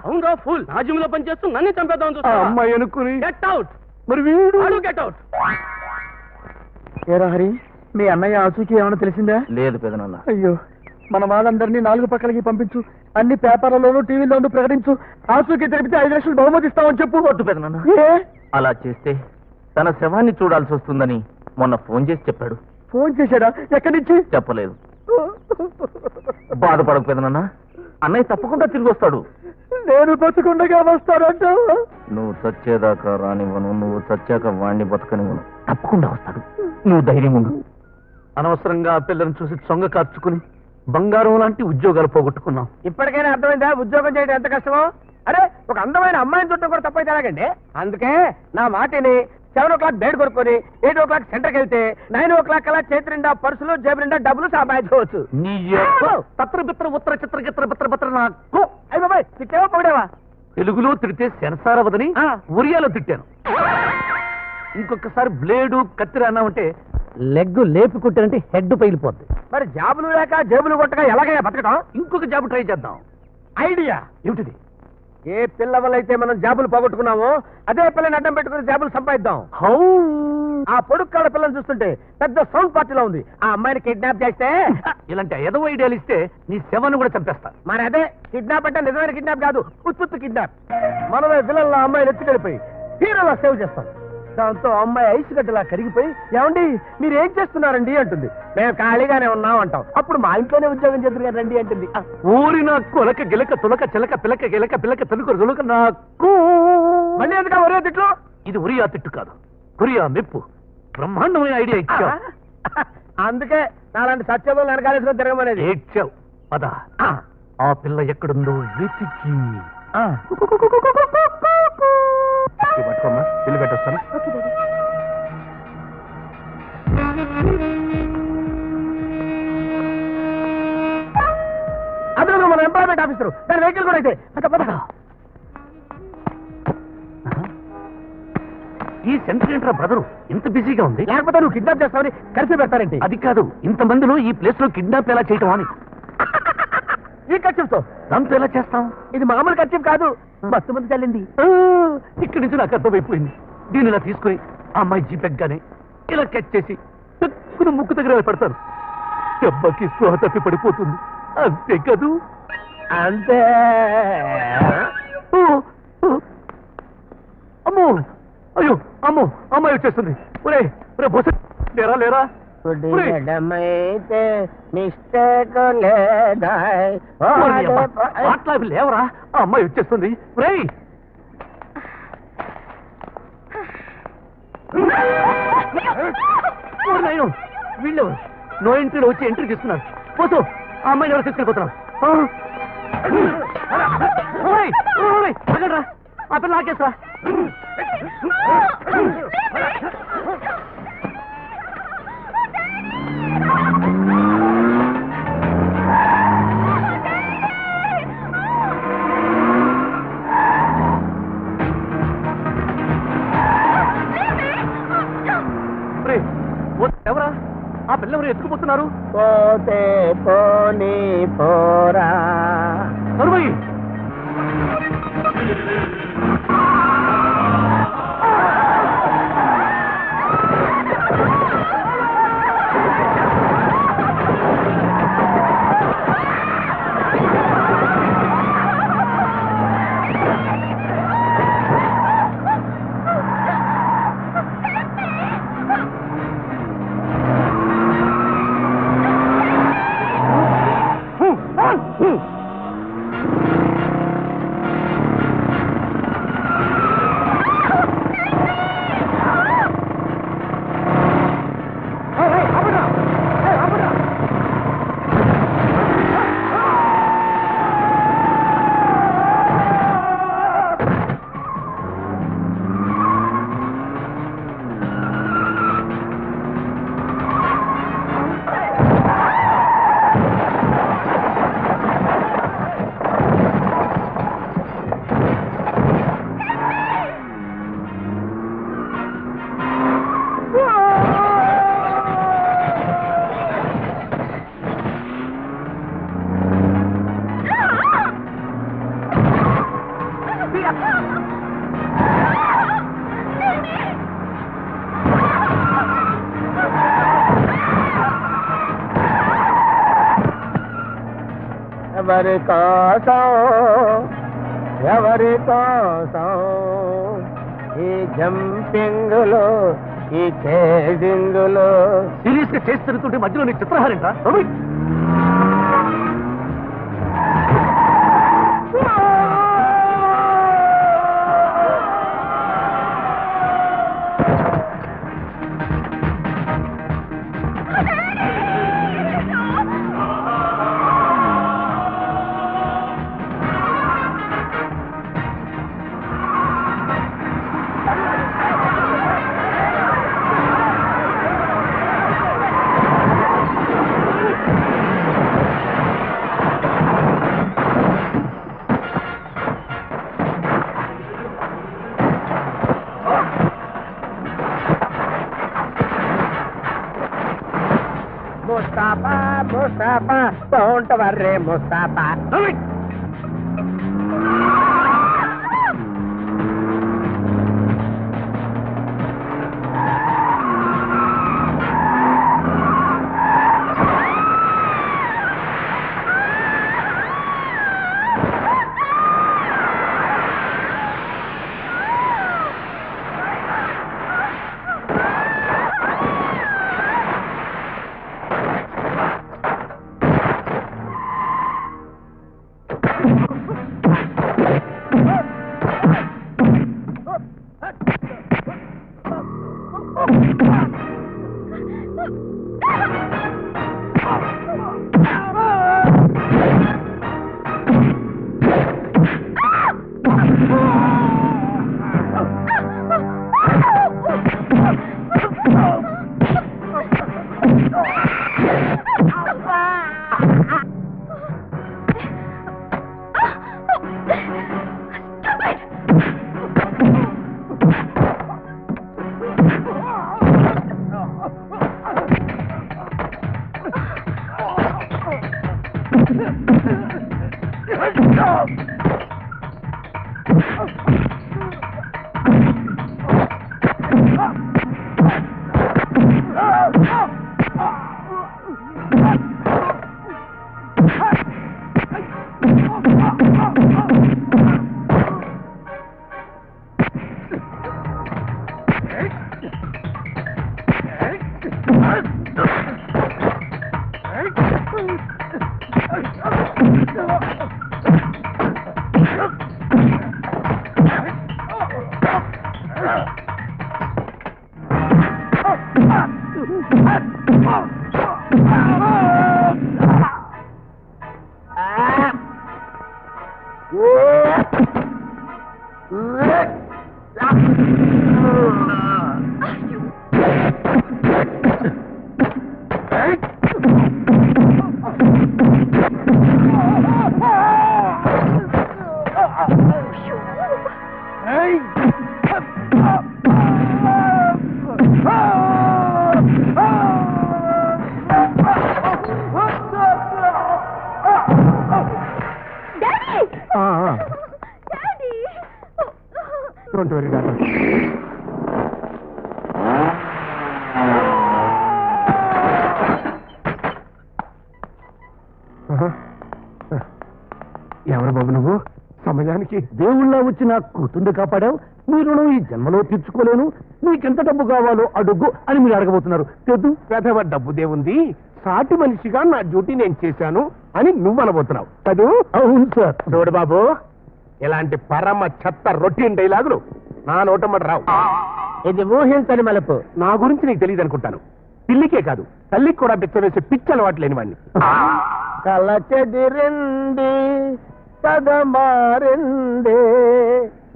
అవునా ఫుల్ నా జిమ్ లో పనిచేస్తూ నన్ను చంపేద్దాం చూస్తా అమ్మాయి అనుకుని గెట్ అవుట్. మరి వీడు గెట్ అవుట్. ఏరా హరి, మీ అన్నయ్య ఆచూకీ ఏమైనా తెలిసిందా? లేదు పెదనాన్న. అయ్యో, మన వాళ్ళందరినీ 4 పక్కలకి పంపించు, అన్ని పేపర్లలోనూ టీవీలోనూ ప్రకటించు, ఆచూకీ తెలిపితే 5 లక్షలు బహుమతి ఇస్తామని చెప్పు. వద్దు పెదనాన్న, అలా చేస్తే తన శవాన్ని చూడాల్సి వస్తుందని మొన్న ఫోన్ చేసి చెప్పాడు. ఫోన్ చేశాడా? ఎక్కడి నుంచి? చెప్పలేదు. బాధపడకు పెదనాన్న, అన్నయ్య తప్పకుండా తిరిగి వస్తాడు. నేను బతుకుండగా వస్తాడంట. నువ్వు చచ్చేదాకా రానివ్వను, నువ్వు చచ్చాక వాణ్ణి బతకనివ్వను. తప్పకుండా వస్తాడు, నువ్వు ధైర్యం ఉండు. అనవసరంగా పిల్లల్ని చూసి సొంగ కార్చుకుని బంగారం లాంటి ఉద్యోగాలు పోగొట్టుకున్నాం. ఇప్పటికైనా అర్థమైందా ఉద్యోగం చేయడం ఎంత కష్టమో? అరే, ఒక అందమైన అమ్మాయిని చుట్టం కూడా తప్పైతే ఎలాగండి? అందుకే నా మాటిని 7 o'clock బెడ్ కొనుక్కొని 8 o'clock సెంటర్కి వెళ్తే 9 o'clock కల్లా చేతి నిండా పర్సులు, జేబు నిండా డబ్బులు సంపాదించుకోవచ్చు. నీ తత్ర బిత్ర ఉత్తర చిత్ర గిత్ర బిత్ర బిత్ర నాకు అయ్యి బాబాయ్, తిట్టేవా పొగిడేవా? తెలుగులో తిడితే సెన్సార్ అవ్వదని ఒరియాలో తిట్టాను. ఇంకొకసారి బ్లేడు కత్తిర అన్నామంటే లెగ్ లేపి కుట్టానంటే హెడ్ పైలిపోద్ది. మరి జాబులు లేక జేబులు కొట్టగా ఎలాగయ్యా బతకడం? ఇంకొక జాబ్ ట్రై చేద్దాం. ఐడియా ఏమిటిది? ఏ పిల్ల వల్ల అయితే మనం జాబులు పోగొట్టుకున్నామో అదే పిల్లని అడ్డం పెట్టుకుని జాబులు సంపాదిద్దాం. హౌ? ఆ పొడుక్కాడ పిల్లని చూస్తుంటే పెద్ద సౌండ్ పార్టీలో ఉంది. ఆ అమ్మాయిని కిడ్నాప్ చేస్తే ఇలాంటి ఏదో ఐడియాలు ఇస్తే నీ శవాన్ని కూడా చంపేస్తా. మరి అదే కిడ్నాప్ అంటే నిజమైన కిడ్నాప్ కాదు, ఉత్తుత్తు కిడ్నాప్. మనమే విలన్ల అమ్మాయిని ఎత్తుకెళ్ళిపోయి హీరోలా సేవ్ చేస్తాం. దాంతో అమ్మాయి ఐసు గడ్డలా కరిగిపోయి, ఏమండి మీరు ఏం చేస్తున్నారండి అంటుంది. మేము ఖాళీగానే ఉన్నాం అంటాం. అప్పుడు మా ఇంట్లోనే ఉద్యోగం చేద్దరు రండి అంటుంది. ఊరి నా కొలక గిలక తులక చిలక పిలక గిలక పిల్లక తనుకు తులక నాకు. మళ్ళీ ఎందుకు ఒరే తిట్లు? ఇది ఉరియా తిట్టు కాదు, కొరియా మెప్పు. బ్రహ్మాండమైన ఐడియా ఇచ్చావు. అందుకే నాలాంటి సత్యంలో వెనకాలేసుకొని తిరగమనేది. ఏడ్చావు. పద, ఆ పిల్ల ఎక్కడుందో వెతికి పట్టుకోమ్మా, ఇల్లు పెట్టొస్తాను. అందులో మన ఎంప్లాయ్మెంట్ ఆఫీసర్, దాని వెహికల్ కూడా అయితే ఈ సెంటర్ ఏంట్రా బ్రదరు ఇంత బిజీగా ఉంది? లేకపోతే నువ్వు కిడ్నాప్ చేస్తావని కలిసి పెడతారేంటి? అది కాదు, ఇంతమందిలో ఈ ప్లేస్ లో కిడ్నాప్ ఎలా చేయటం అని. ఈ ఖర్చుతో దాంతో ఎలా చేస్తాం? ఇది మామూలు ఖర్చు కాదు, మస్తు మంది చల్లింది. ఇక్కడి నుంచి నాకు అర్థమైపోయింది. దీన్ని ఇలా తీసుకుని ఆ అమ్మాయి జీపెగ్గానే ఇలా కట్ చేసి తక్కువ ముక్కు దగ్గర పెడతాను. దెబ్బకి స్పృహ తప్పి పడిపోతుంది. అంతే కదూ? అంతే. అమ్మో, అయ్యో, అమ్మో, అమ్మాయి వచ్చేస్తుంది. ఒరే ఒరే బొస, లేరా లేరా? అట్లా లేవరా, ఆ అమ్మాయి వచ్చేస్తుంది. రేయ్, వీళ్ళు నో ఎంట్రీలో వచ్చి ఎంట్రీ తీసుకున్నారు. పోతూ ఆ అమ్మాయిని ఎవరు తీసుకెళ్ళిపోతున్నారు? అగడ్రా, ఆ పిల్ల ఆకేసరా. ఎవరా ఆ పిల్ల? ఎవరు ఎత్తుకుపోతున్నారు? పోతే పోనీ పోరా. నరుమయ్యి, ఎవరి కోసం ఎవరి కోసం ఈ జంపింగులో ఈ చేడింగులో సీరియస్ గా చేసి తిరుగుతుంటే మధ్యలో నీ చిత్రహారేంటా Mustafa Mustafa don't worry Mustafa Don't worry, Dada. ఎవరు బాబు నువ్వు? సమయానికి దేవుళ్ళ వచ్చి నా కూతుండి కాపాడావు. నీ రుణం ఈ జన్మలో తీర్చుకోలేను. నీకెంత డబ్బు కావాలో అడుగు అని మీరు అడగబోతున్నారు. తెద్దు పెదవ డబ్బు దేవుంది, సాటి మనిషిగా నా డ్యూటీ నేను చేశాను అని నువ్వు అనబోతున్నావు చదువు. అవును సార్. చూడు బాబు, ఇలాంటి పరమ చెత్త రొటీన్ డైలాగులు నా నోటమ్మట రావు. ఇది ఊహించని మలుపు. నా గురించి నీకు తెలియదు అనుకుంటాను. పిల్లికే కాదు, తల్లికి కూడా బిచ్చ వేసే పిచ్చి అలవాటు లేని వాడిని. కల చెదిరింది పదమారింది.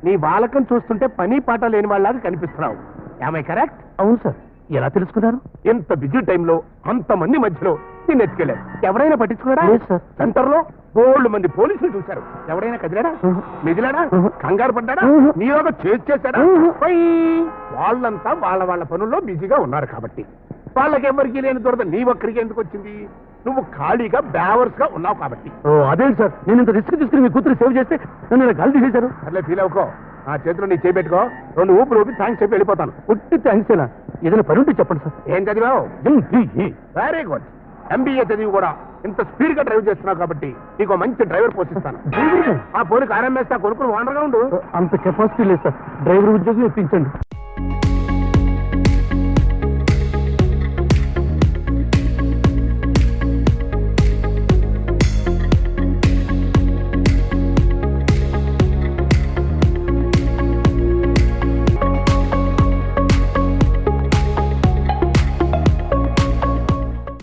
నీ బాలకం చూస్తుంటే పని పాట లేని వాళ్ళలాగా కనిపిస్తున్నావు. ఏమై కరెక్ట్? అవును సార్. ఎలా తెలుసుకున్నారు? ఇంత బిజీ టైంలో అంతమంది మధ్యలో నిన్ను ఎత్తుకెళ్ళారు. ఎవరైనా పట్టించుకున్నాడా? లేదు సార్. సెంటర్ లో బోల్డ్ మంది పోలీసులు చూశారు. ఎవరైనా కదిలాడా? మిదిలాడా? కంగారు పడ్డాడా? నీలోగా చేశాడా? వాళ్ళంతా వాళ్ళ పనుల్లో బిజీగా ఉన్నారు కాబట్టి వాళ్ళకెవరికి లేని దొరద నీ ఒక్కడికి ఎందుకు వచ్చింది? నువ్వు ఖాళీగా బ్యావర్స్ గా ఉన్నావు కాబట్టి. అదేంటి సార్, నేను ఇంత రిస్క్ తీసుకుని మీ కూతురు సేవ్ చేస్తే నన్ను ఇలా గాలి తీసేశారు. అట్లే ఫీల్ అవుకో. నా చేతిలో నీ చేపెట్టుకో, 2 ఊపులు ఊపి థ్యాంక్స్ చెప్పి వెళ్ళిపోతాను. పుట్టి థ్యాంక్స్. ఏదైనా పని ఉంటే చెప్పండి సార్. ఏం చదివావు? MBE. Very good. MBA చదివి కూడా ఇంత స్పీడ్ గా డ్రైవ్ చేస్తున్నావు కాబట్టి నీకు మంచి డ్రైవర్ పోషిస్తాను. ఆ పోనీ కారం వేస్తా కొనుక్కుని ఓనర్గా ఉండు. అంత కెపాసిటీ లేదు సార్, డ్రైవర్ ఉద్యోగం ఇప్పించండి.